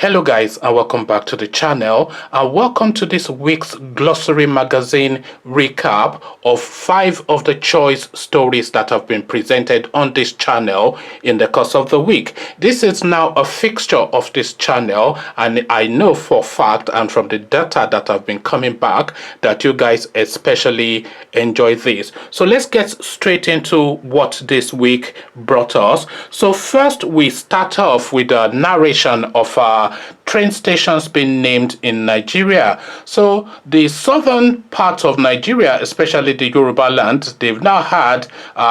Hello guys, and welcome back to the channel, and welcome to this week's Glossary Magazine recap of 5 of the choice stories that have been presented on this channel in the course of the week. This is now a fixture of this channel, and I know for a fact and from the data that have been coming back that you guys especially enjoy this. So let's get straight into what this week brought us. So first we start off with a narration of train stations being named in Nigeria. So the southern part of Nigeria, especially the Yoruba land, they've now had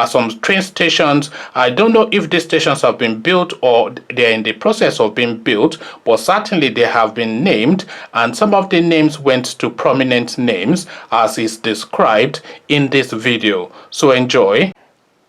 some train stations. I don't know if these stations have been built or they're in the process of being built, but certainly they have been named, and some of the names went to prominent names as is described in this video. So enjoy.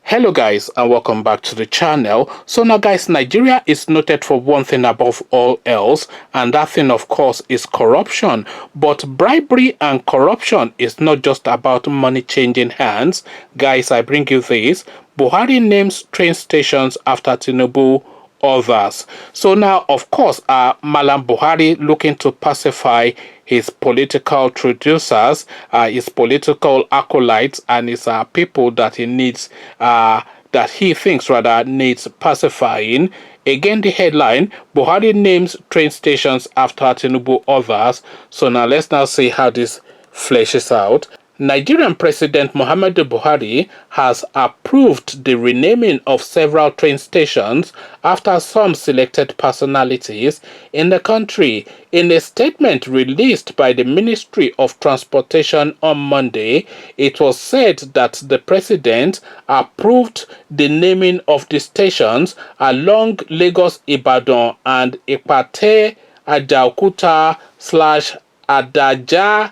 Hello guys, and welcome back to the channel. So now guys, Nigeria is noted for one thing above all else, and that thing of course is corruption. But bribery and corruption is not just about money changing hands. Guys, I bring you this. Buhari names train stations after Tinubu others. So now of course Malam Buhari looking to pacify his political traducers, his political acolytes, and his people that he needs, that he thinks rather needs pacifying. Again, the headline: Buhari names train stations after Tinubu others. So now let's now see how this fleshes out. Nigerian President Muhammadu Buhari has approved the renaming of several train stations after some selected personalities in the country. In a statement released by the Ministry of Transportation on Monday, it was said that the president approved the naming of the stations along Lagos-Ibadan and Ipate-Ajaokuta/Adaja/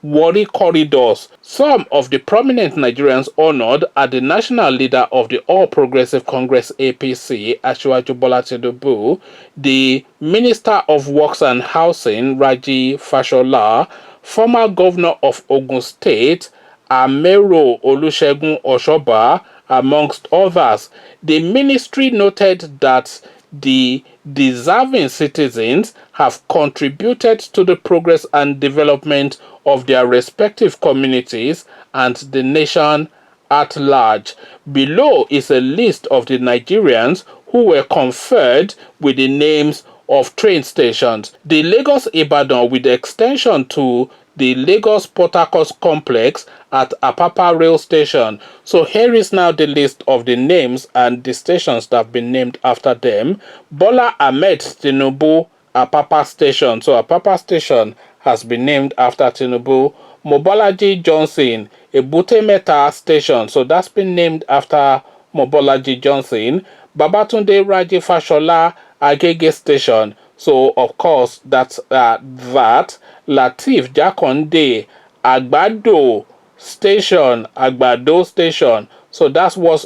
Warri corridors. Some of the prominent Nigerians honored are the national leader of the All Progressive Congress APC, Asiwaju Bola Tinubu, the Minister of Works and Housing, Raji Fashola, former governor of Ogun State, Amero Olusegun Oshoba, amongst others. The ministry noted that the deserving citizens have contributed to the progress and development of their respective communities and the nation at large. Below is a list of the Nigerians who were conferred with the names of train stations. The Lagos-Ibadan with the extension to the Lagos-Port Harcourt complex at Apapa rail station. So here is now the list of the names and the stations that have been named after them. Bola Ahmed Tinubu Apapa station. So Apapa station has been named after Tinubu. Mobolaji Johnson Ebute Metta station. So that's been named after Mobolaji Johnson. Babatunde Raji Fashola Agege station. So of course that's that. Lateef Jakonde Agbado station. So that's what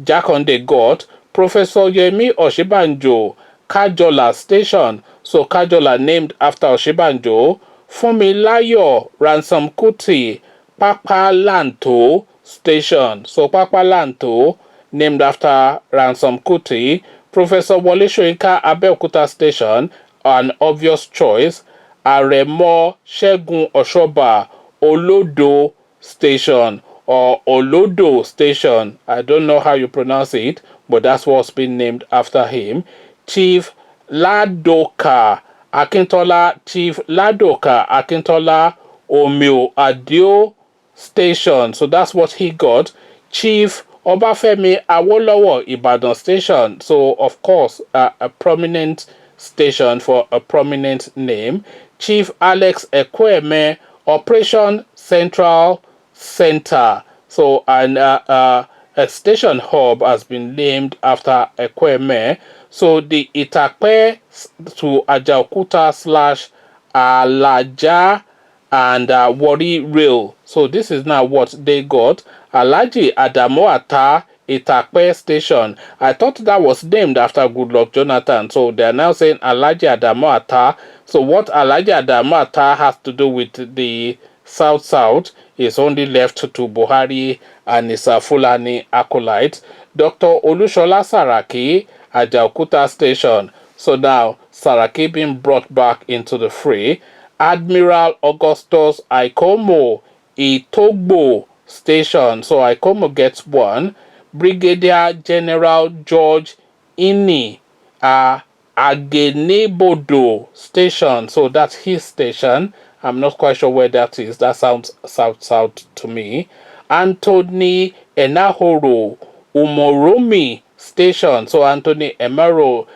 Jakonde got. Professor Yemi Oshibanjo Kajola station. So Kajola named after Oshibanjo. Funmilayo Ransom Kuti Papalanto station. So Papalanto named after Ransom Kuti. Professor Wole Soyinka Abeokuta station, an obvious choice. Aremo Segun Oshoba Olodo station, or Olodo station. I don't know how you pronounce it, but that's what's been named after him. Chief Ladoka Akintola Omio Adio station. So that's what he got. Chief Obafemi Awolowo Ibadan station. So of course a prominent station for a prominent name. Chief Alex Ekweme Operation Central Center. So a station hub has been named after Ekweme. So the Itakpe to Ajaokuta / Alaja and Warri rail. So this is now what they got. Alhaji Adamuata Itakpe station. I thought that was named after Goodluck Jonathan. So they are now saying Alhaji Adamuata. So what Alhaji Adamuata has to do with the South is only left to Buhari and his Fulani acolytes. Dr. Olushola Saraki Ajaokuta station. So now Saraki being brought back into the fray. Admiral Augustus Ikomo Itogbo Station. So Ikomo gets one. Brigadier General George Ini Agenebodo Station. So that's his station. I'm not quite sure where that is. That sounds south to me. Anthony Enahoro Umoromi Station. So Anthony Enahoro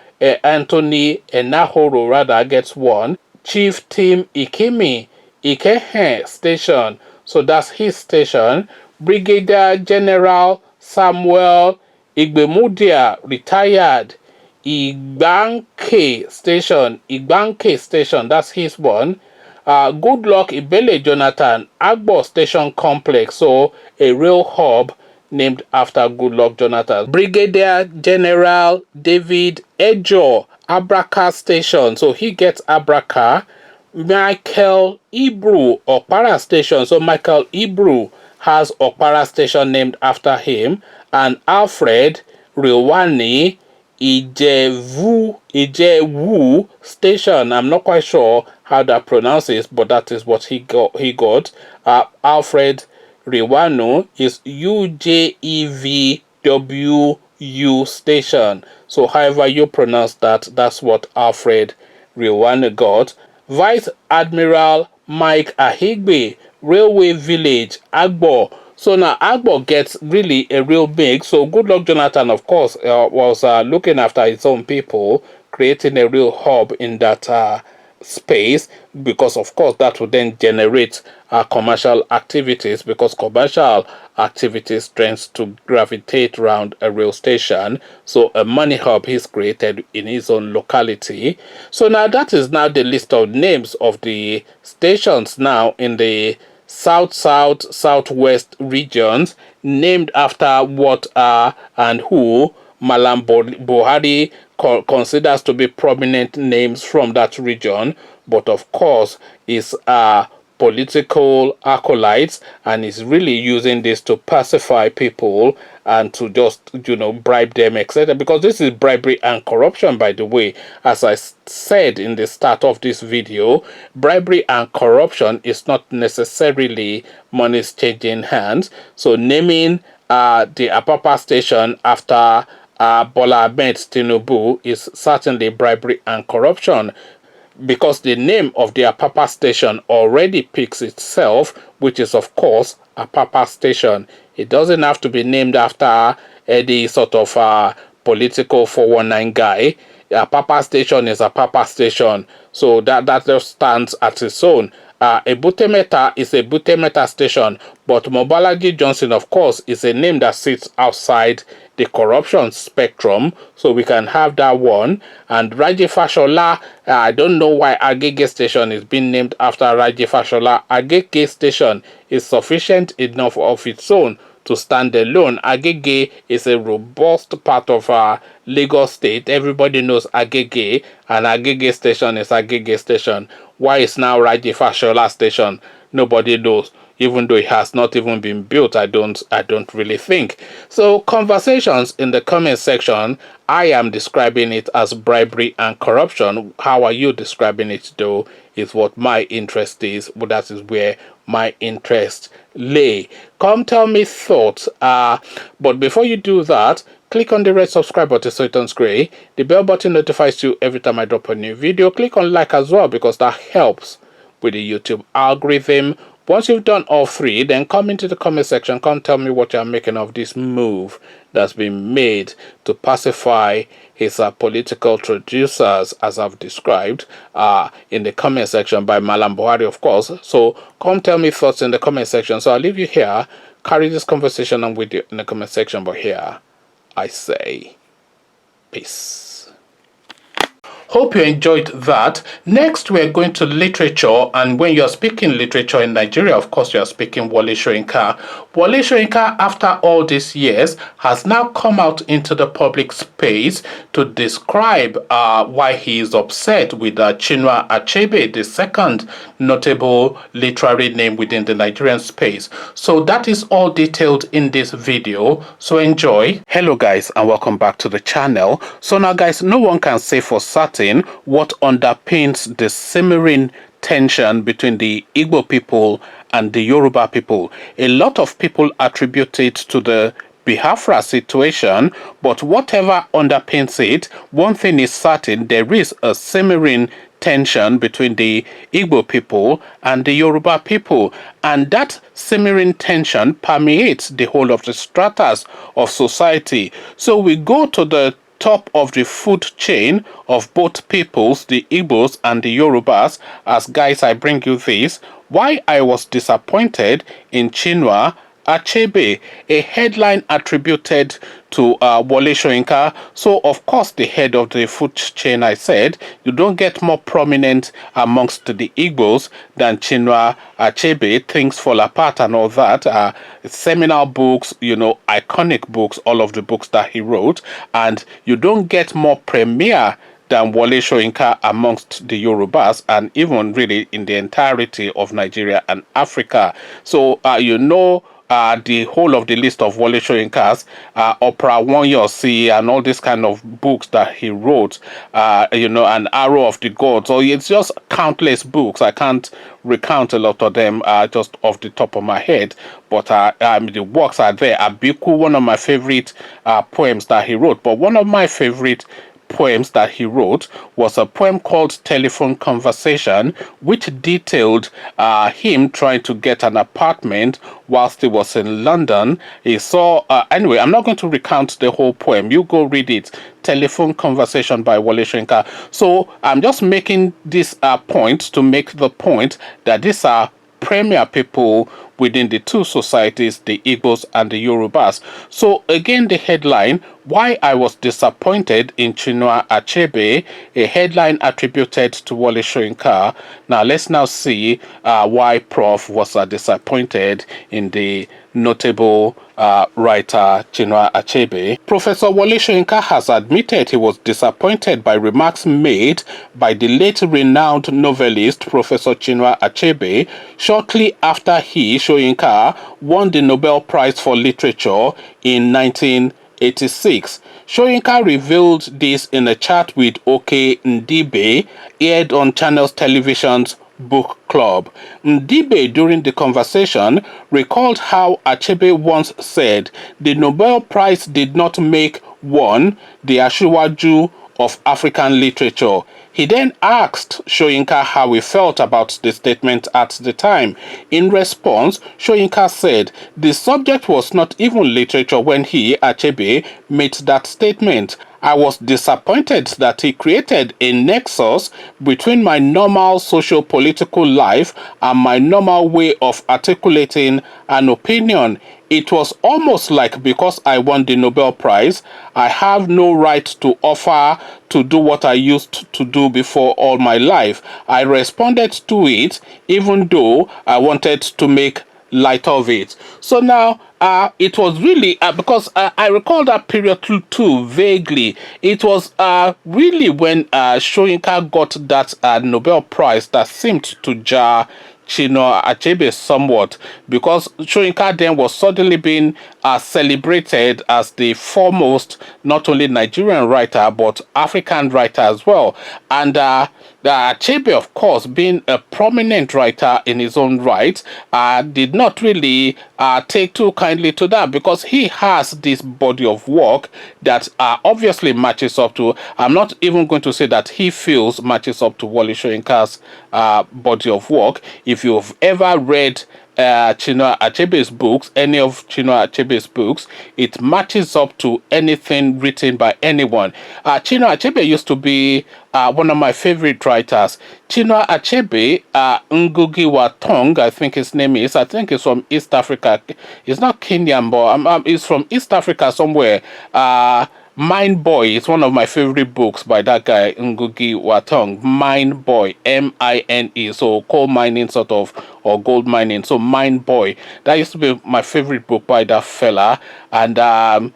rather gets one. Chief Tim Ikemi Ikehe Station. So that's his station. Brigadier General Samuel Igbemudia retired. Igbanke Station, that's his one. Good luck Ibele Jonathan Agbo Station Complex, so a real hub named after Goodluck Jonathan. Brigadier General David Ejo Abraka Station, so he gets Abraka. Michael Ibru Okpara Station, so Michael Ibru has Okpara Station named after him. And Alfred Rewani Ijewu Station. I'm not quite sure how that pronounces, but that is what he got. Alfred Rewano is UJEVWU Station. So however you pronounce that, that's what Alfred Rewano got. Vice Admiral Mike Ahigbe, Railway Village, Agbo. So now Agbo gets really a real big. So Goodluck Jonathan, of course, was looking after his own people, creating a real hub in that space, because of course that would then generate commercial activities, because commercial activities tends to gravitate around a rail station. So a money hub is created in his own locality. So now that is now the list of names of the stations now in the southwest regions, named after what and who Malam Buhari considers to be prominent names from that region, but of course is political acolytes, and is really using this to pacify people and to just bribe them, etc. Because this is bribery and corruption, by the way. As I said in the start of this video, bribery and corruption is not necessarily money's changing hands. So naming the Apapa station after Bola Ahmed Tinubu is certainly bribery and corruption, because the name of the Apapa station already picks itself, which is of course Apapa station. It doesn't have to be named after any sort of political 419 guy. Apapa station is Apapa station, so that just stands at its own. Ebutemeta is a Butemeta station, but Mobalaji Johnson, of course, is a name that sits outside the corruption spectrum, so we can have that one. And Raji Fashola, I don't know why Agege station is being named after Raji Fashola. Agege station is sufficient enough of its own to stand alone. Agege is a robust part of Lagos State. Everybody knows Agege, and Agege station is Agege station. Why is now Raji Fashola station? Nobody knows. Even though it has not even been built, I don't really think. So conversations in the comment section. I am describing it as bribery and corruption. How are you describing it though? Is what my interest is. But that is where my interest lay. Come tell me thoughts. But before you do that, click on the red subscribe button so it turns gray. The bell button notifies you every time I drop a new video. Click on like as well, because that helps with the YouTube algorithm. Once you've done all three, then come into the comment section. Come tell me what you're making of this move that's been made to pacify his political traducers, as I've described in the comment section by Malam Buhari, of course. So come tell me thoughts in the comment section. So I'll leave you here. Carry this conversation on with you in the comment section. But here I say peace. Hope you enjoyed that. Next, we're going to literature. And when you're speaking literature in Nigeria, of course, you're speaking Wole Soyinka. Wole Soyinka, after all these years, has now come out into the public space to describe why he is upset with Chinua Achebe, the second notable literary name within the Nigerian space. So that is all detailed in this video. So enjoy. Hello guys, and welcome back to the channel. So now guys, no one can say for certain what underpins the simmering tension between the Igbo people and the Yoruba people. A lot of people attribute it to the Biafra situation, but whatever underpins it, one thing is certain: there is a simmering tension between the Igbo people and the Yoruba people, and that simmering tension permeates the whole of the stratas of society. So we go to the top of the food chain of both peoples, the Igbos and the Yorubas. As guys, I bring you this: why I was disappointed in Chinua Achebe, a headline attributed to Wole Soyinka. So, of course, the head of the food chain, I said, you don't get more prominent amongst the Igbos than Chinua Achebe. Things Fall Apart and all that. Seminal books, you know, iconic books, all of the books that he wrote. And you don't get more premier than Wole Soyinka amongst the Yorubas, and even really in the entirety of Nigeria and Africa. So, the whole of the list of Wole Soyinka's, Opera One Your See, and all these kind of books that he wrote, An Arrow of the Gods. So it's just countless books. I can't recount a lot of them just off the top of my head, but the works are there. Abiku, one of my favorite poems that he wrote, but one of my favorite poems that he wrote was a poem called Telephone Conversation, which detailed him trying to get an apartment whilst he was in London. He saw, anyway, I'm not going to recount the whole poem. You go read it. Telephone Conversation by Wole Soyinka. So I'm just making this point to make the point that these are premier people within the two societies, the Igbos and the Yorubas. So again, the headline: why I was disappointed in Chinua Achebe, a headline attributed to Wole Soyinka. Now let's now see why Prof was disappointed in the notable writer Chinua Achebe. Professor Wole Soyinka has admitted he was disappointed by remarks made by the late renowned novelist Professor Chinua Achebe shortly after he, Soyinka, won the Nobel Prize for Literature in 1986. Soyinka revealed this in a chat with Oke Ndibe, aired on Channels Television's Book Club. Ndibe, during the conversation, recalled how Achebe once said the Nobel Prize did not make one the Asiwaju of African literature. He then asked Soyinka how he felt about the statement at the time. In response, Soyinka said the subject was not even literature when he, Achebe, made that statement. I was disappointed that he created a nexus between my normal socio-political life and my normal way of articulating an opinion. It was almost like because I won the Nobel Prize, I have no right to offer to do what I used to do before all my life. I responded to it, even though I wanted to make light of it. So now, it was really because I recall that period too vaguely. It was really when Soyinka got that Nobel Prize that seemed to jar Chinua Achebe somewhat, because Soyinka then was suddenly being celebrated as the foremost not only Nigerian writer but African writer as well. And Achebe, of course, being a prominent writer in his own right, did not really take too kindly to that, because he has this body of work that obviously matches up to, I'm not even going to say that he feels matches up to Wole Soyinka's body of work. If you've ever read Chinua Achebe's books, any of Chinua Achebe's books, it matches up to anything written by anyone. Chinua Achebe used to be one of my favorite writers. Chinua Achebe, Ngugi wa Thong, I think his name is. I think he's from East Africa. He's not Kenyan, but he's from East Africa somewhere. Mind Boy is one of my favorite books by that guy Ngugi Watong. Mine Boy, M-I-N-E, so coal mining sort of, or gold mining. So Mine Boy, that used to be my favorite book by that fella. And Chinua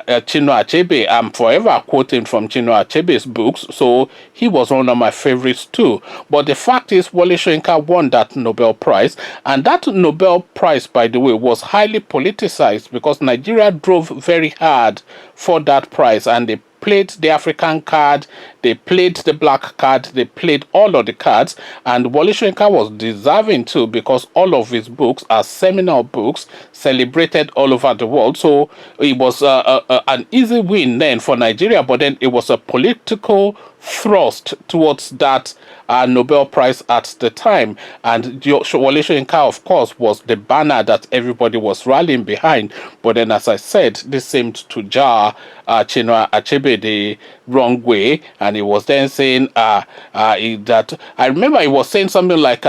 Achebe, I'm forever quoting from Chinua Achebe's books, so he was one of my favorites too. But the fact is, Wole Soyinka won that Nobel Prize, and that Nobel Prize, by the way, was highly politicized because Nigeria drove very hard for that prize, and they played the African card, they played the black card, they played all of the cards, and Wole Soyinka was deserving too because all of his books are seminal books celebrated all over the world. So it was an easy win then for Nigeria, but then it was a political thrust towards that Nobel Prize at the time. And Wole Soyinka, of course, was the banner that everybody was rallying behind. But then, as I said, this seemed to jar Chinua Achebe the wrong way, and he was then saying that I remember he was saying something like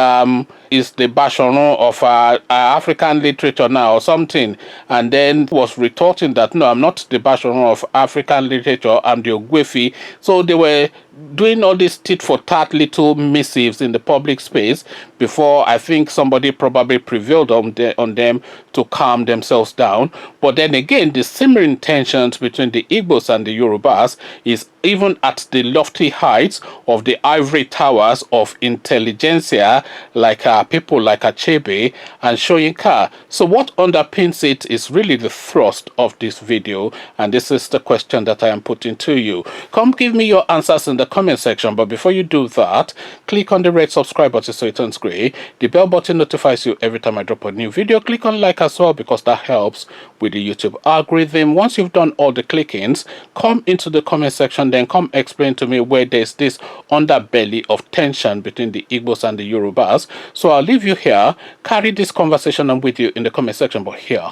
is the Basharon of African literature now or something, and then was retorting that no, I'm not the Basharon of African literature, I'm the Ogwefi. So they were doing all these tit for tat little missives in the public space before I think somebody probably prevailed on them to calm themselves down. But then again, the simmering tensions between the Igbos and the Yorubas is even at the lofty heights of the ivory towers of intelligentsia, like people like Achebe and Soyinka. So what underpins it is really the thrust of this video, and this is the question that I am putting to you. Come give me your answers in the comment section, but before you do that, click on the red subscribe button so it turns gray. The bell button notifies you every time I drop a new video. Click on like as well because that helps with the YouTube algorithm. Once you've done all the clickings, come into the comment section, then come explain to me where there's this underbelly of tension between the Igbos and the Yorubas. So I'll leave you here, carry this conversation on with you in the comment section, but here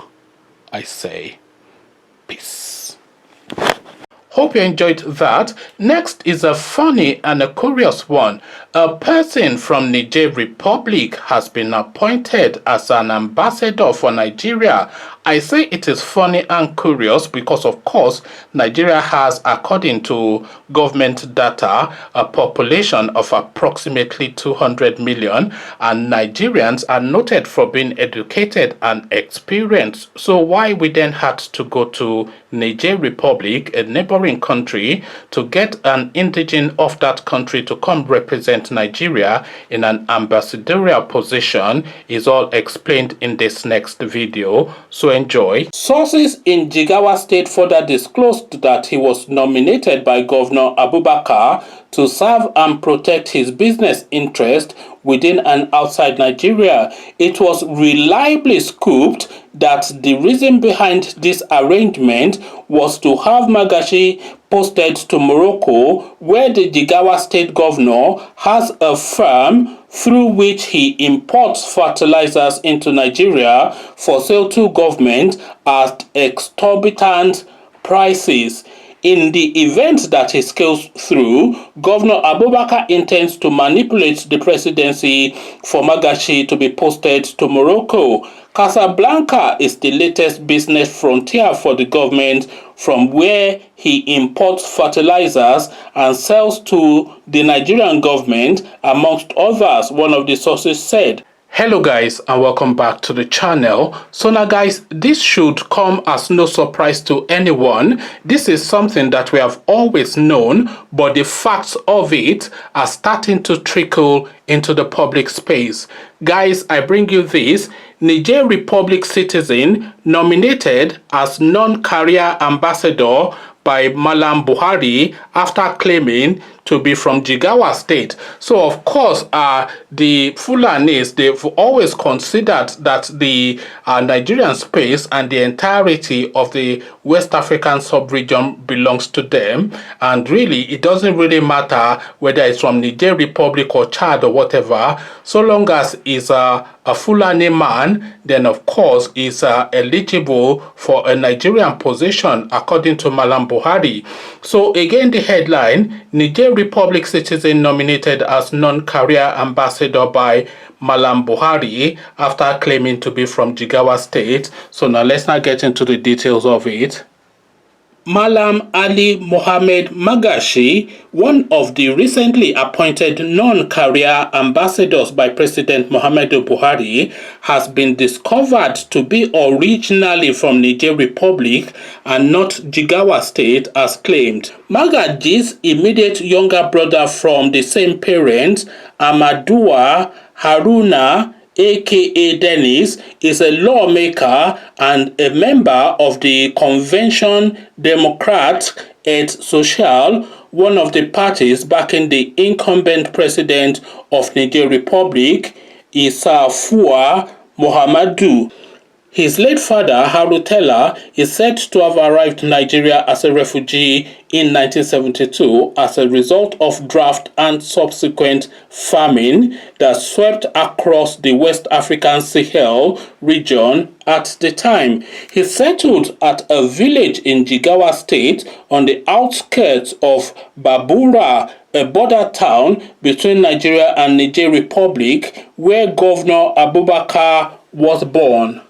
I say peace. Hope you enjoyed that. Next is a funny and a curious one. A person from Niger Republic has been appointed as an ambassador for Nigeria. I say it is funny and curious because, of course, Nigeria has, according to government data, a population of approximately 200 million, and Nigerians are noted for being educated and experienced. So why we then had to go to Niger Republic, a neighboring country, to get an indigene of that country to come represent Nigeria in an ambassadorial position is all explained in this next video. So enjoy. Sources in Jigawa State further disclosed that he was nominated by Governor Abubakar to serve and protect his business interest within and outside Nigeria. It was reliably scooped that the reason behind this arrangement was to have Magashi posted to Morocco, where the Jigawa State governor has a firm through which he imports fertilizers into Nigeria for sale to government at exorbitant prices. In the event that he scales through, Governor Abubakar intends to manipulate the presidency for Magashi to be posted to Morocco. Casablanca is the latest business frontier for the government, from where he imports fertilizers and sells to the Nigerian government, amongst others, one of the sources said. Hello guys, and welcome back to the channel. So now guys, this should come as no surprise to anyone. This is something that we have always known, but the facts of it are starting to trickle into the public space. Guys, I bring you this. Niger Republic citizen nominated as non-career ambassador by Malam Buhari after claiming to be from Jigawa State. So of course, the Fulanis, they've always considered that the Nigerian space and the entirety of the West African sub-region belongs to them. And really, it doesn't really matter whether it's from Niger Republic or Chad or whatever, so long as it's a Fulani man, then of course is eligible for a Nigerian position according to Malam Buhari. So again, the headline, Niger Republic citizen nominated as non-career ambassador by Malam Buhari after claiming to be from Jigawa State. So now let's not get into the details of it. Malam Ali Mohammed Magashi, one of the recently appointed non-career ambassadors by President Muhammadu Buhari, has been discovered to be originally from Niger Republic and not Jigawa State as claimed. Magashi's immediate younger brother from the same parents, Amadua Haruna, aka Dennis, is a lawmaker and a member of the Convention Democrate et Social, one of the parties backing the incumbent president of Niger Republic, Issaoua Mohamedou. His late father, Harutella, is said to have arrived in Nigeria as a refugee in 1972 as a result of drought and subsequent famine that swept across the West African Sahel region at the time. He settled at a village in Jigawa State on the outskirts of Babura, a border town between Nigeria and Niger Republic, where Governor Abubakar was born.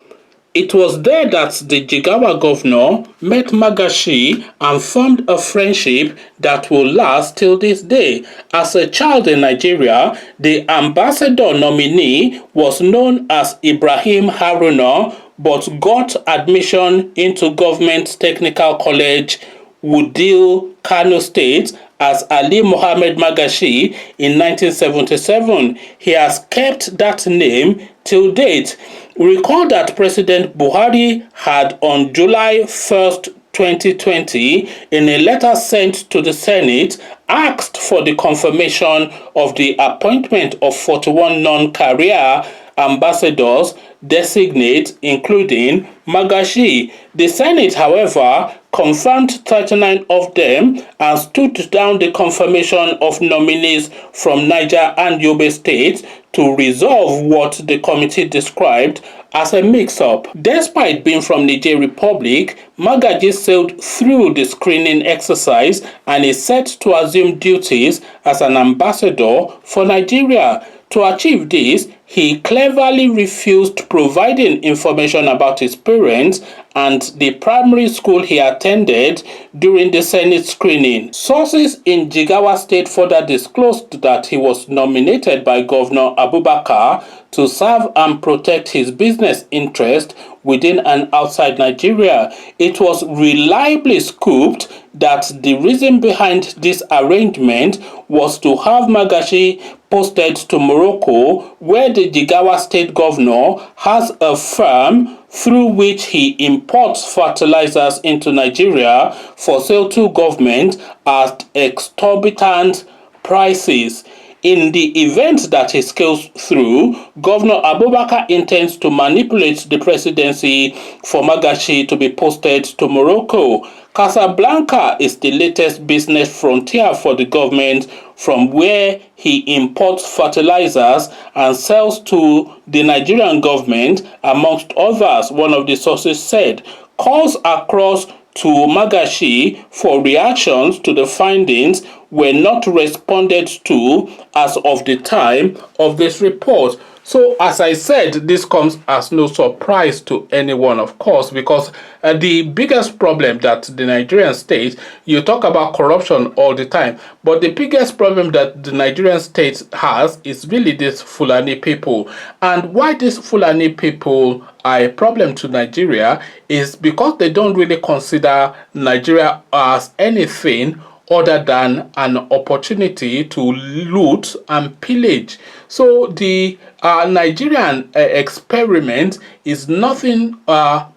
It was there that the Jigawa governor met Magashi and formed a friendship that will last till this day. As a child in Nigeria, the ambassador nominee was known as Ibrahim Haruna, but got admission into Government Technical College, Wudil, Kano State, as Ali Mohammed Magashi in 1977. He has kept that name till date. Recall that President Buhari had on July 1st, 2020, in a letter sent to the Senate, asked for the confirmation of the appointment of 41 non-career ambassadors designate, including Magashi. The Senate, however, confirmed 39 of them and stood down the confirmation of nominees from Niger and Yobe states to resolve what the committee described as a mix-up. Despite being from Niger Republic, Magashi sailed through the screening exercise and is set to assume duties as an ambassador for Nigeria. To achieve this, he cleverly refused providing information about his parents and the primary school he attended during the Senate screening. Sources in Jigawa State further disclosed that he was nominated by Governor Abubakar to serve and protect his business interest within and outside Nigeria. It was reliably scooped that the reason behind this arrangement was to have Magashi posted to Morocco, where the Jigawa State governor has a firm through which he imports fertilizers into Nigeria for sale to government at exorbitant prices. In the event that he scales through, Governor Abubakar intends to manipulate the presidency for Magashi to be posted to Morocco. Casablanca is the latest business frontier for the government, from where he imports fertilizers and sells to the Nigerian government, amongst others, one of the sources said. Calls across to Magashi for reactions to the findings were not responded to as of the time of this report. So, as I said, this comes as no surprise to anyone, of course, because the biggest problem that the Nigerian state, you talk about corruption all the time, but the biggest problem that the Nigerian state has is really these Fulani people. And why these Fulani people are a problem to Nigeria is because they don't really consider Nigeria as anything other than an opportunity to loot and pillage. So the Nigerian experiment is nothing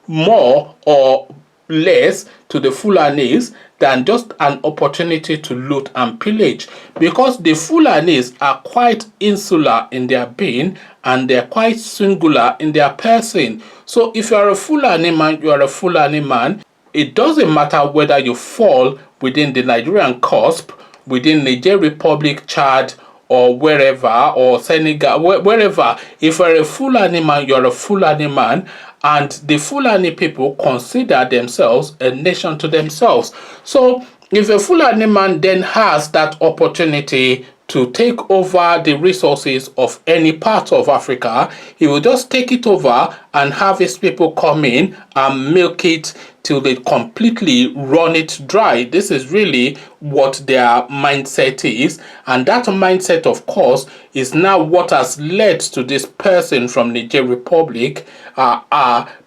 more or less to the Fulanis than just an opportunity to loot and pillage, because the Fulanis are quite insular in their being and they're quite singular in their person. So if you are a Fulani man, you are a Fulani man. It doesn't matter whether you fall within the Nigerian cusp, within Niger Republic, Chad, or wherever, or Senegal, wherever. If you're a Fulani man, you're a Fulani man, and the Fulani people consider themselves a nation to themselves. So if a Fulani man then has that opportunity to take over the resources of any part of Africa, he will just take it over and have his people come in and milk it till they completely run it dry. This is really what their mindset is, and that mindset, of course, is now what has led to this person from Niger Republic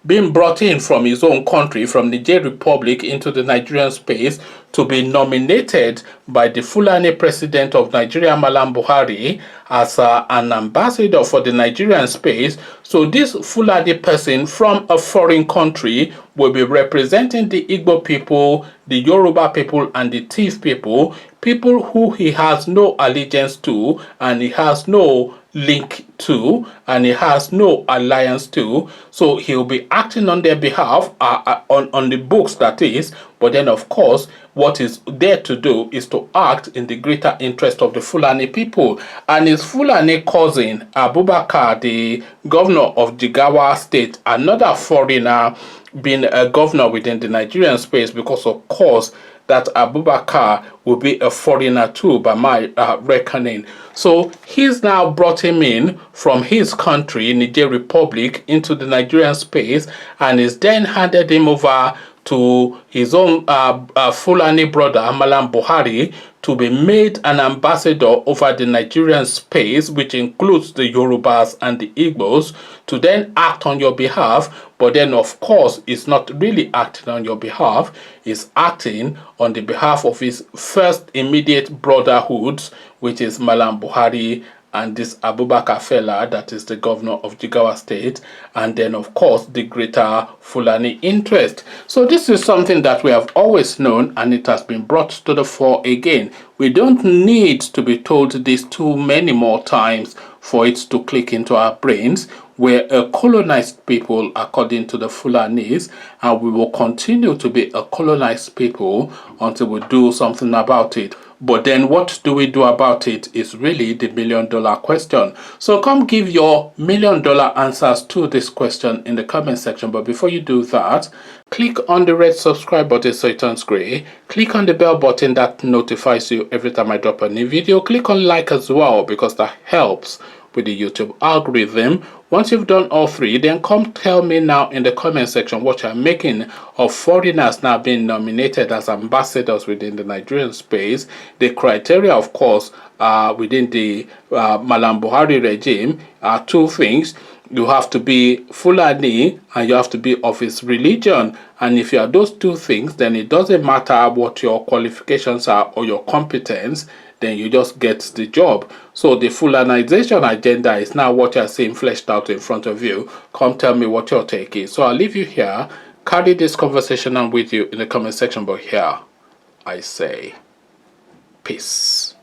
being brought in from his own country, from Niger Republic, into the Nigerian space to be nominated by the Fulani president of Nigeria, Malam Buhari, as an ambassador for the Nigerian space. So this Fulani person from a foreign country will be representing the Igbo people, the Yoruba people, and the Tiv people, people who he has no allegiance to, and he has no link to, and he has no alliance to. So he'll be acting on their behalf, on the books, that is. But then, of course, what is there to do is to act in the greater interest of the Fulani people. And his Fulani cousin, Abubakar, the governor of Jigawa State, another foreigner, being a governor within the Nigerian space, because of course that Abubakar will be a foreigner too, by my reckoning. So he's now brought him in from his country, Niger Republic, into the Nigerian space, and is then handed him over to his own Fulani brother, Malam Buhari, to be made an ambassador over the Nigerian space, which includes the Yorubas and the Igbos, to then act on your behalf. But then, of course, it's not really acting on your behalf. It's acting on the behalf of his first immediate brotherhoods, which is Malam Buhari and this Abubakar fella, that is the governor of Jigawa State, and then, of course, the greater Fulani interest. So this is something that we have always known, and it has been brought to the fore again. We don't need to be told this too many more times for it to click into our brains. We're a colonized people according to the Fulanis, and we will continue to be a colonized people until we do something about it. But then what do we do about it is really the million-dollar question. So come give your million-dollar answers to this question in the comment section. But before you do that, click on the red subscribe button so it turns gray. Click on the bell button that notifies you every time I drop a new video. Click on like as well, because that helps with the YouTube algorithm. Once you've done all three, then come tell me now in the comment section what you're making of foreigners now being nominated as ambassadors within the Nigerian space. The criteria, of course, within the Malam Buhari regime are two things. You have to be Fulani and you have to be of his religion. And if you are those two things, then it doesn't matter what your qualifications are or your competence, then you just get the job. So the Fulanization agenda is now what you're seeing fleshed out in front of you. Come tell me what your take is. So I'll leave you here. Carry this conversation on with you in the comment section. But here I say peace.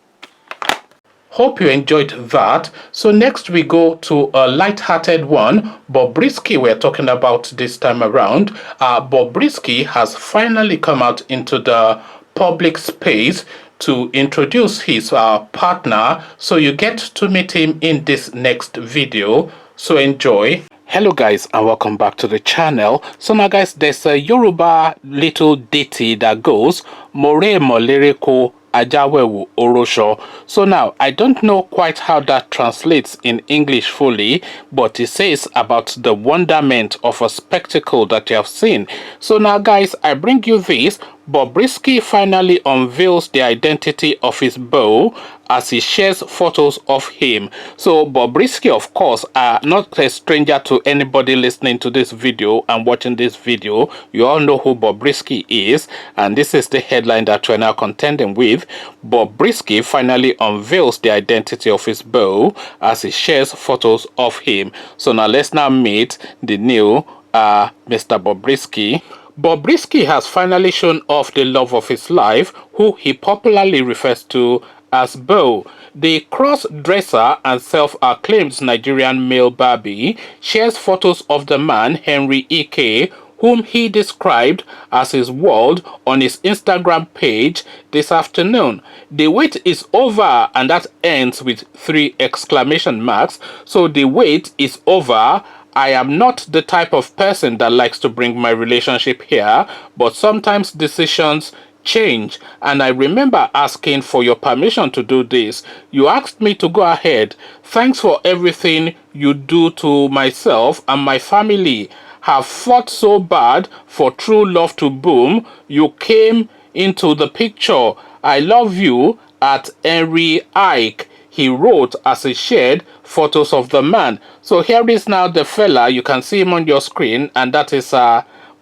Hope you enjoyed that. So next we go to a light-hearted one. Bobrisky we're talking about this time around. Bobrisky has finally come out into the public space to introduce his partner. So you get to meet him in this next video. So enjoy. Hello guys, and welcome back to the channel. So now guys, there's a Yoruba little ditty that goes More Molereko Ajawewu Orosho. So now I don't know quite how that translates in English fully, but it says about the wonderment of a spectacle that you have seen. So now guys, I bring you this. Bobrisky finally unveils the identity of his beau as he shares photos of him. So Bobrisky, of course, are not a stranger to anybody listening to this video and watching this video. You all know who Bobrisky is, and this is the headline that we're now contending with. Bobrisky finally unveils the identity of his beau as he shares photos of him. So now let's now meet the new Mr. Bobrisky. Bobrisky has finally shown off the love of his life, who he popularly refers to as Beau. The cross-dresser and self-acclaimed Nigerian male Barbie shares photos of the man Henry Ike, whom he described as his world, on his Instagram page this afternoon. The wait is over, and that ends with 3 exclamation marks. So the wait is over. I am not the type of person that likes to bring my relationship here, but sometimes decisions change. And I remember asking for your permission to do this. You asked me to go ahead. Thanks for everything you do to myself and my family. Have fought so bad for true love to boom. You came into the picture. I love you at Henry Ike. He wrote as he shared photos of the man. So here is now the fella. You can see him on your screen, and that is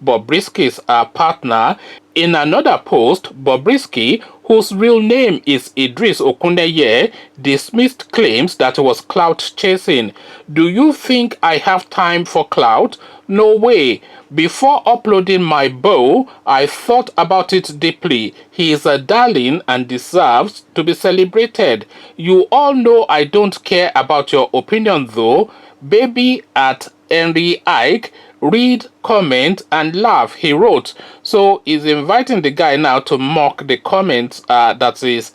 Bobrisky's partner. In another post, Bobrisky, whose real name is Idris Okuneye, dismissed claims that it was clout chasing. Do you think I have time for clout? No way. Before uploading my bow, I thought about it deeply. He is a darling and deserves to be celebrated. You all know I don't care about your opinion though. Baby at Henry Ike, read, comment, and laugh, he wrote. So he's inviting the guy now to mock the comments that is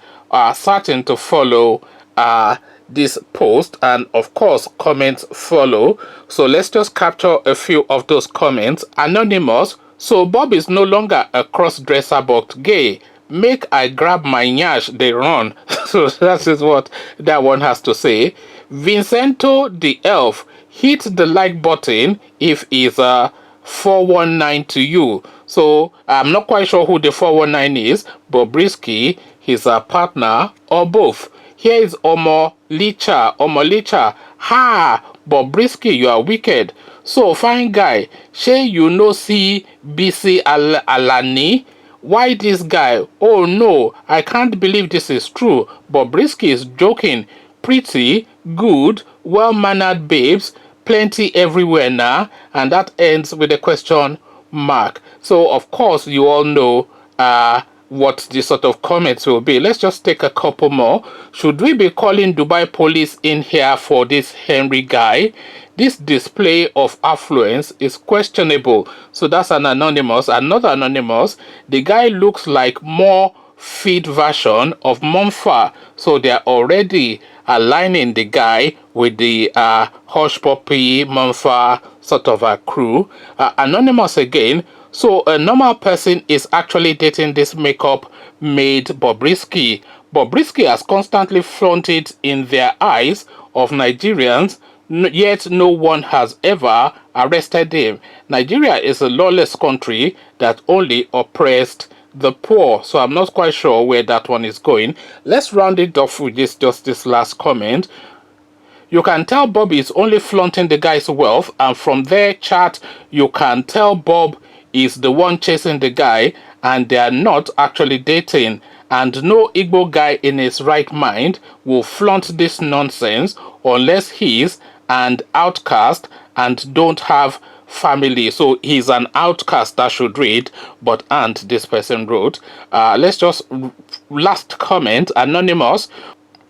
certain to follow this post, and of course comments follow. So let's just capture a few of those comments. Anonymous: so Bob is no longer a cross-dresser but gay. Make I grab my nyash, they run. So that is what that one has to say. Vincento the Elf: hit the like button if it's 419 to you. So I'm not quite sure who the 419 is, Bobrisky, his partner, or both. Here is Omo Licha. Ha! Bobrisky, you are wicked. So, fine guy, shey you no see BC Alani? Why this guy? Oh no, I can't believe this is true. Bobrisky is joking. Pretty, good, well-mannered babes, plenty everywhere now. And that ends with a question mark. So, of course, you all know what the sort of comments will be. Let's just take a couple more. Should we be calling Dubai police in here for this Henry guy? This display of affluence is questionable. So that's an anonymous. Another anonymous: the guy looks like more fit version of Monfa. So they're already aligning the guy with the Hush Puppy Monfa sort of a crew. Anonymous again: so a normal person is actually dating this makeup made Bobrisky. Bobrisky has constantly flaunted in their eyes of Nigerians, yet no one has ever arrested him. Nigeria is a lawless country that only oppressed the poor. So I'm not quite sure where that one is going. Let's round it off with this last comment. You can tell Bob is only flaunting the guy's wealth, and from their chat you can tell Bob is the one chasing the guy and they are not actually dating. And no Igbo guy in his right mind will flaunt this nonsense unless he's an outcast and don't have family. So he's an outcast, that should read, but and this person wrote. Let's just last comment. Anonymous: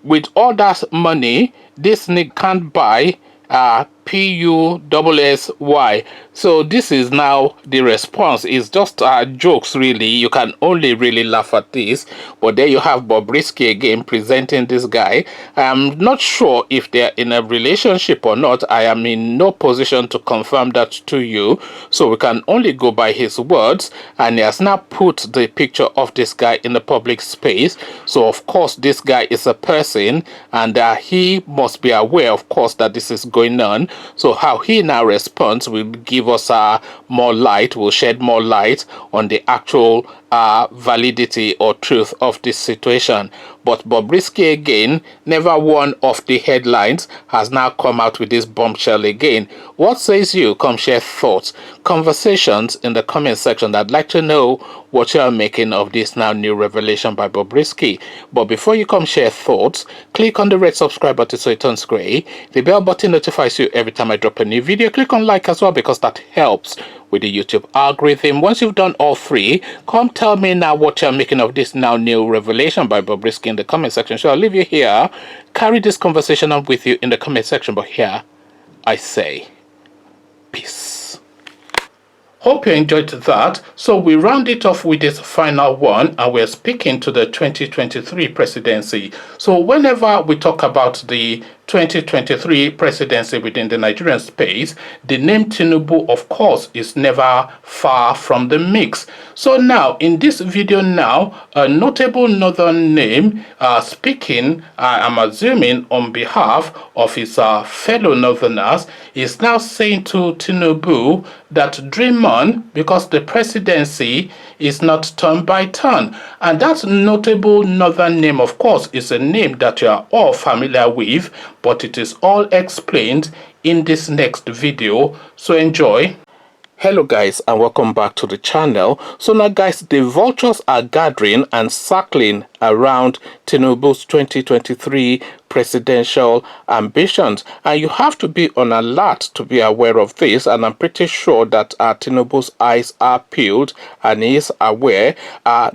with all that money, this nigga can't buy PUSSY. So this is now the response. It's just jokes, really. You can only really laugh at this. But there you have Bobrisky again presenting this guy. I'm not sure if they're in a relationship or not. I am in no position to confirm that to you. So we can only go by his words. And he has now put the picture of this guy in the public space. So of course this guy is a person, and he must be aware, of course, that this is going on. So how he now responds will give us more light, will shed more light on the actual validity or truth of this situation. But Bobrisky again, never one of the headlines, has now come out with this bombshell again. What says you? Come share thoughts, conversations in the comment section. I'd like to know what you are making of this now new revelation by Bobrisky. But before you come share thoughts, click on the red subscribe button so it turns gray. The bell button notifies you every time I drop a new video. Click on like as well, because that helps with the YouTube algorithm. Once you've done all three, come tell me now what you're making of this now new revelation by Bobrisky in the comment section. So I'll leave you here. Carry this conversation on with you in the comment section. But here I say peace. Hope you enjoyed that. So we round it off with this final one, and we're speaking to the 2023 presidency. So whenever we talk about the 2023 presidency within the Nigerian space, the name Tinubu, of course, is never far from the mix. So now, in this video now, a notable northern name speaking, I'm assuming, on behalf of his fellow northerners, is now saying to Tinubu that dream on, because the presidency is not turn by turn. And that notable northern name, of course, is a name that you are all familiar with, but it is all explained in this next video, so enjoy. Hello guys, and welcome back to the channel. So now guys, the vultures are gathering and circling around Tinubu's 2023 presidential ambitions, and you have to be on alert to be aware of this, and I'm pretty sure that Tinubu's eyes are peeled and he is aware.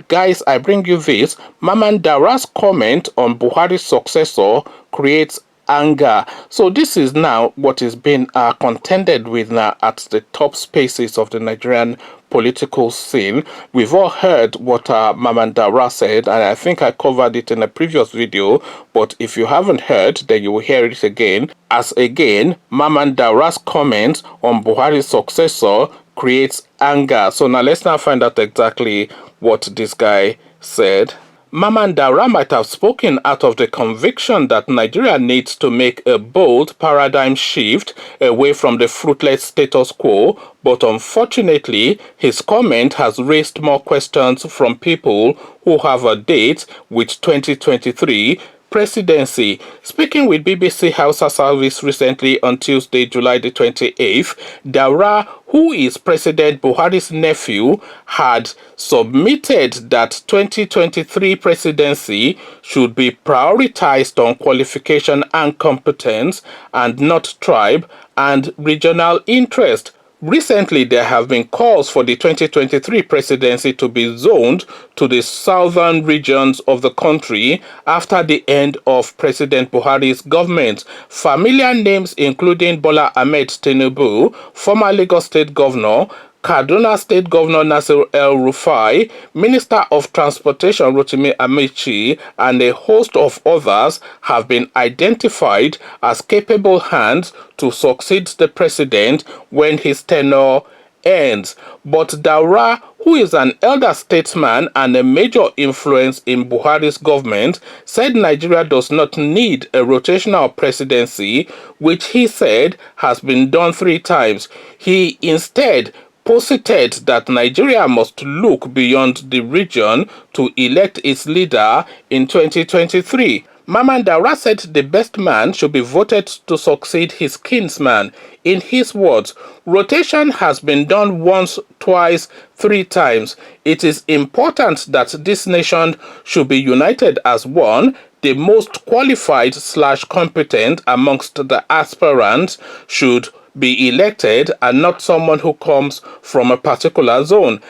Guys, I bring you this. Maman Dara's comment on Buhari's successor creates anger. So this is now what is being contended with now at the top spaces of the Nigerian political scene. We've all heard what Maman Dara said, and I think I covered it in a previous video, but if you haven't heard, then you will hear it again. As again, Maman Dara's comment on Buhari's successor creates anger. So now let's now find out exactly what this guy said. Maman Dara might have spoken out of the conviction that Nigeria needs to make a bold paradigm shift away from the fruitless status quo, but unfortunately, his comment has raised more questions from people who have a date with 2023 presidency. Speaking with BBC Hausa Service recently on Tuesday, July the 28th, Dara, who is President Buhari's nephew, had submitted that 2023 presidency should be prioritized on qualification and competence and not tribe and regional interest. Recently, there have been calls for the 2023 presidency to be zoned to the southern regions of the country after the end of President Buhari's government. Familiar names including Bola Ahmed Tinubu, former Lagos State Governor, Kaduna State Governor Nasir El-Rufai, Minister of Transportation Rotimi Amechi, and a host of others have been identified as capable hands to succeed the president when his tenure ends. But Dara, who is an elder statesman and a major influence in Buhari's government, said Nigeria does not need a rotational presidency, which he said has been done 3 times. He instead posited that Nigeria must look beyond the region to elect its leader in 2023. Maman Dara said the best man should be voted to succeed his kinsman. In his words, rotation has been done once, twice, 3 times. It is important that this nation should be united as one. The most qualified / competent amongst the aspirants should be elected and not someone who comes from a particular zone.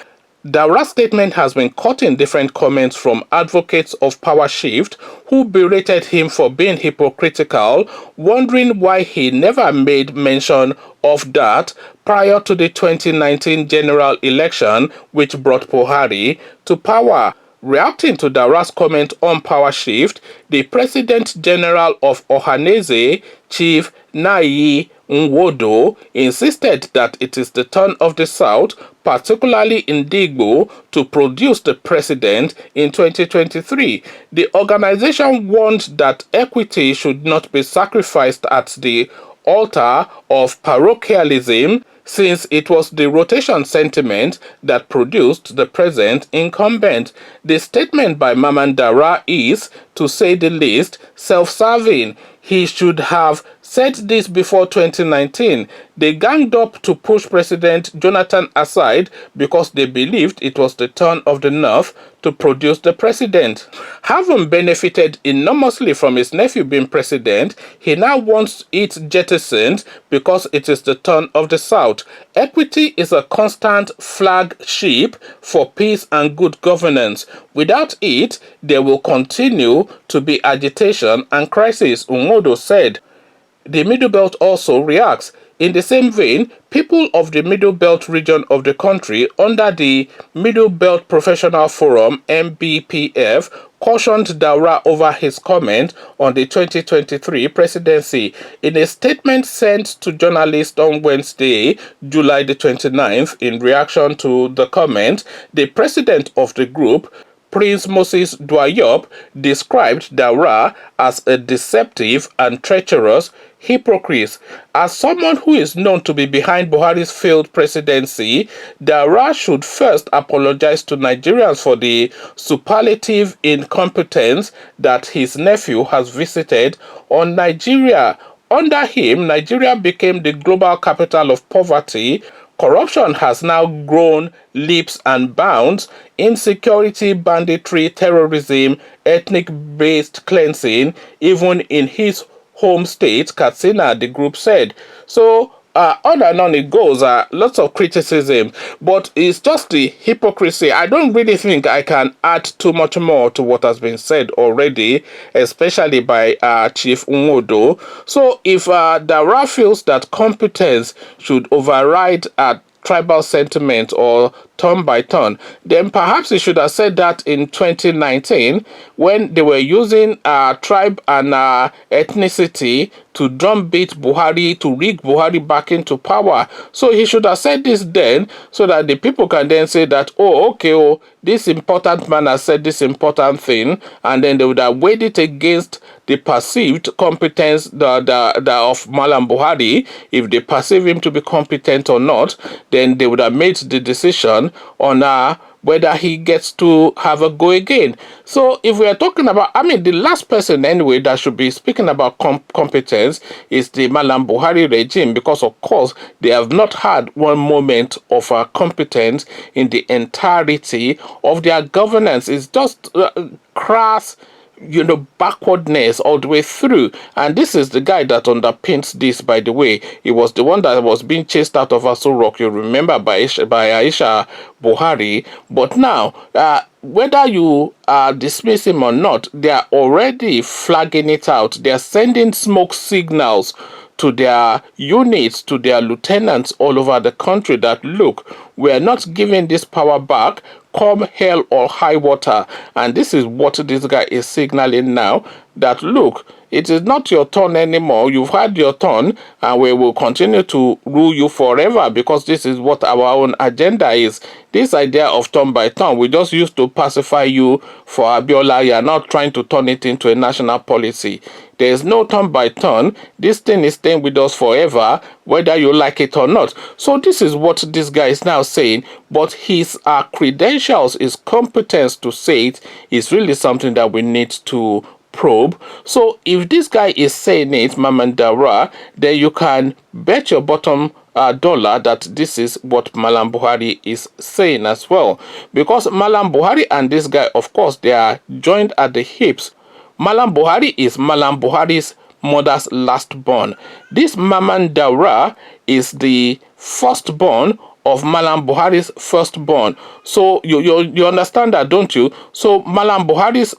Dara's statement has been caught in different comments from advocates of power shift who berated him for being hypocritical, wondering why he never made mention of that prior to the 2019 general election which brought Buhari to power. Reacting to Dara's comment on power shift, the President General of Ohaneze, Chief Nai Nwodo, insisted that it is the turn of the South, particularly in Digbo, to produce the president in 2023. The organization warned that equity should not be sacrificed at the altar of parochialism, since it was the rotation sentiment that produced the present incumbent. The statement by Maman Dara is, to say the least, self-serving. He should have said this before 2019. They ganged up to push President Jonathan aside because they believed it was the turn of the North to produce the president. Having benefited enormously from his nephew being president, he now wants it jettisoned because it is the turn of the South. Equity is a constant flagship for peace and good governance. Without it, there will continue to be agitation and crisis, Nwodo said. The Middle Belt also reacts. In the same vein, people of the Middle Belt region of the country under the Middle Belt Professional Forum (MBPF) cautioned Daura over his comment on the 2023 presidency. In a statement sent to journalists on Wednesday, July the 29th, in reaction to the comment, the president of the group, Prince Moses Dwayop, described Daura as a deceptive and treacherous hypocrite. As someone who is known to be behind Buhari's failed presidency, Daura should first apologize to Nigerians for the superlative incompetence that his nephew has visited on Nigeria. Under him, Nigeria became the global capital of poverty. Corruption has now grown leaps and bounds. Insecurity, banditry, terrorism, ethnic-based cleansing, even in his home state, Katsina, the group said. So, on and on it goes, lots of criticism, but it's just the hypocrisy. I don't really think I can add too much more to what has been said already, especially by Chief Nwodo. So if Daura feels that competence should override tribal sentiment or turn by turn, then perhaps he should have said that in 2019 when they were using tribe and ethnicity to drumbeat Buhari, to rig Buhari back into power. So he should have said this then, so that the people can then say that, oh, okay, oh, this important man has said this important thing, and then they would have weighed it against the perceived competence of Malam Buhari. If they perceive him to be competent or not, then they would have made the decision on whether he gets to have a go again. So if we are talking about, the last person anyway that should be speaking about competence is the Malam Buhari regime, because of course they have not had one moment of competence in the entirety of their governance. It's just crass, backwardness all the way through. And this is the guy that underpins this, by the way. He was the one that was being chased out of Aso Rock, you remember, by Aisha Buhari. But now, whether you dismiss him or not, they are already flagging it out. They are sending smoke signals to their units, to their lieutenants all over the country that, look, we are not giving this power back, come hell or high water. And this is what this guy is signaling now, that look, it is not your turn anymore. You've had your turn, and we will continue to rule you forever, because this is what our own agenda is. This idea of turn by turn, we just used to pacify you for Abiola. You are not trying to turn it into a national policy. There is no turn by turn. This thing is staying with us forever, whether you like it or not. So this is what this guy is now saying, but his credentials, his competence to say it is really something that we need to probe. So if this guy is saying it, Maman Daura, then you can bet your bottom dollar that this is what Malam Buhari is saying as well. Because Malam Buhari and this guy, of course, they are joined at the hips. Malam Buhari is Malam Buhari's mother's last born. This Maman Daura is the firstborn of Malam Buhari's firstborn. So you understand that, don't you? So Malam Buhari's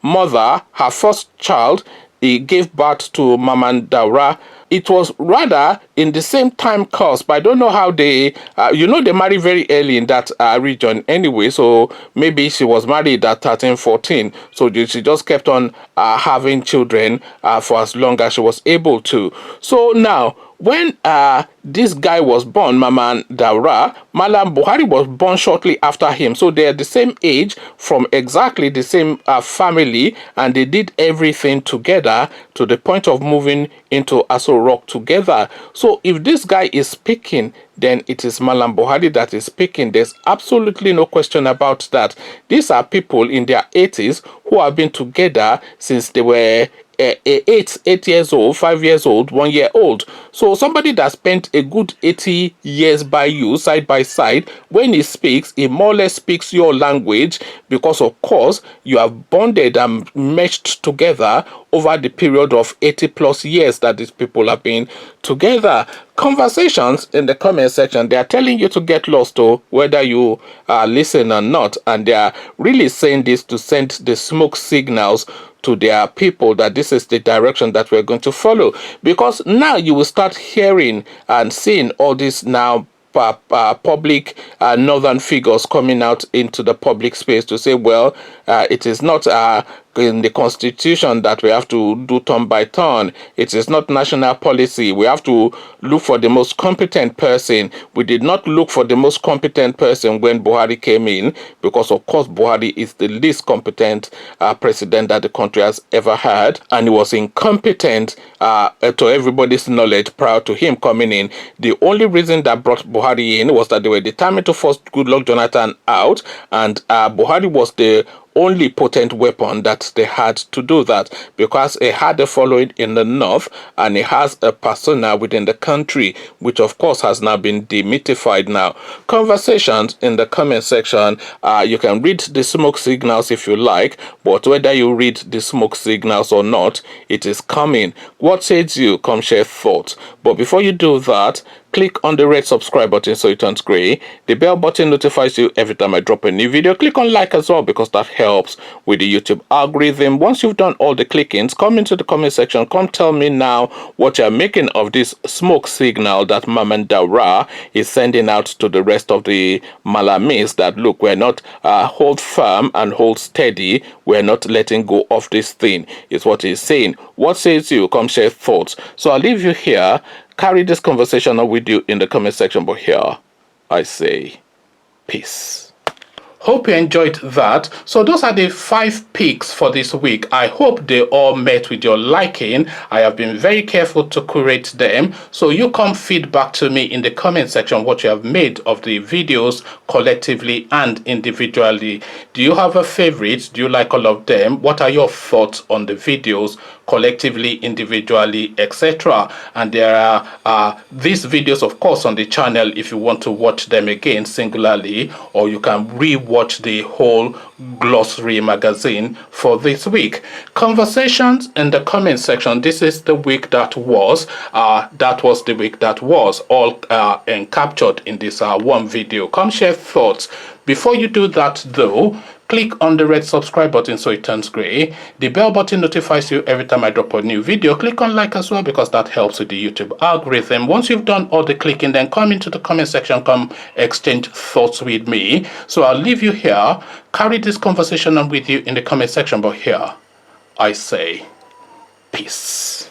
mother, her first child, he gave birth to Maman Daura. It was rather in the same time course, but I don't know how they, they marry very early in that region anyway, so maybe she was married at 13, 14, so she just kept on having children for as long as she was able to. So now, when this guy was born, Maman Daura, Malam Buhari was born shortly after him. So they are the same age, from exactly the same family, and they did everything together to the point of moving into Aso Rock together. So if this guy is speaking, then it is Malam Buhari that is speaking. There's absolutely no question about that. These are people in their 80s who have been together since they were 8 years old, 5 years old, 1 year old. So somebody that spent a good 80 years by you, side by side, when he speaks, he more or less speaks your language, because of course you have bonded and meshed together over the period of 80 plus years that these people have been together. Conversations in the comment section, they are telling you to get lost to whether you listen or not, and they are really saying this to send the smoke signals to their people that this is the direction that we're going to follow. Because now you will start hearing and seeing all this now public northern figures coming out into the public space to say, well, it is not in the constitution that we have to do turn by turn. It is not national policy. We have to look for the most competent person. We did not look for the most competent person when Buhari came in, because of course Buhari is the least competent president that the country has ever had, and he was incompetent to everybody's knowledge prior to him coming in. The only reason that brought Buhari in was that they were determined to force Goodluck Jonathan out, and Buhari was the only potent weapon that they had to do that, because he had a following in the north and he has a persona within the country, which of course has now been demythified now. Conversations in the comment section, you can read the smoke signals if you like, but whether you read the smoke signals or not, it is coming. What says you? Come share thoughts. But before you do that, click on the red subscribe button so it turns gray. The bell button notifies you every time I drop a new video. Click on like as well, because that helps with the YouTube algorithm. Once you've done all the clickings, come into the comment section. Come tell me now what you're making of this smoke signal that Maman Daura is sending out to the rest of the Malamis, that look, we're not hold firm and hold steady. We're not letting go of this thing, is what he's saying. What says you? Come share thoughts. So I'll leave you here. Carry this conversation on with you in the comment section, but here I say peace. Hope you enjoyed that. So those are the 5 picks for this week. I hope they all met with your liking. I have been very careful to curate them. So you come feedback to me in the comment section what you have made of the videos collectively and individually. Do you have a favorite? Do you like all of them? What are your thoughts on the videos collectively, individually, etc.? And there are these videos, of course, on the channel if you want to watch them again singularly, or you can re-watch the whole glossary magazine for this week. Conversations in the comment section. This is the week that was. That was the week that was, all captured in this one video. Come share thoughts. Before you do that though, click on the red subscribe button so it turns gray. The bell button notifies you every time I drop a new video. Click on like as well, because that helps with the YouTube algorithm. Once you've done all the clicking, then come into the comment section, come exchange thoughts with me. So I'll leave you here. Carry this conversation on with you in the comment section, but here I say peace.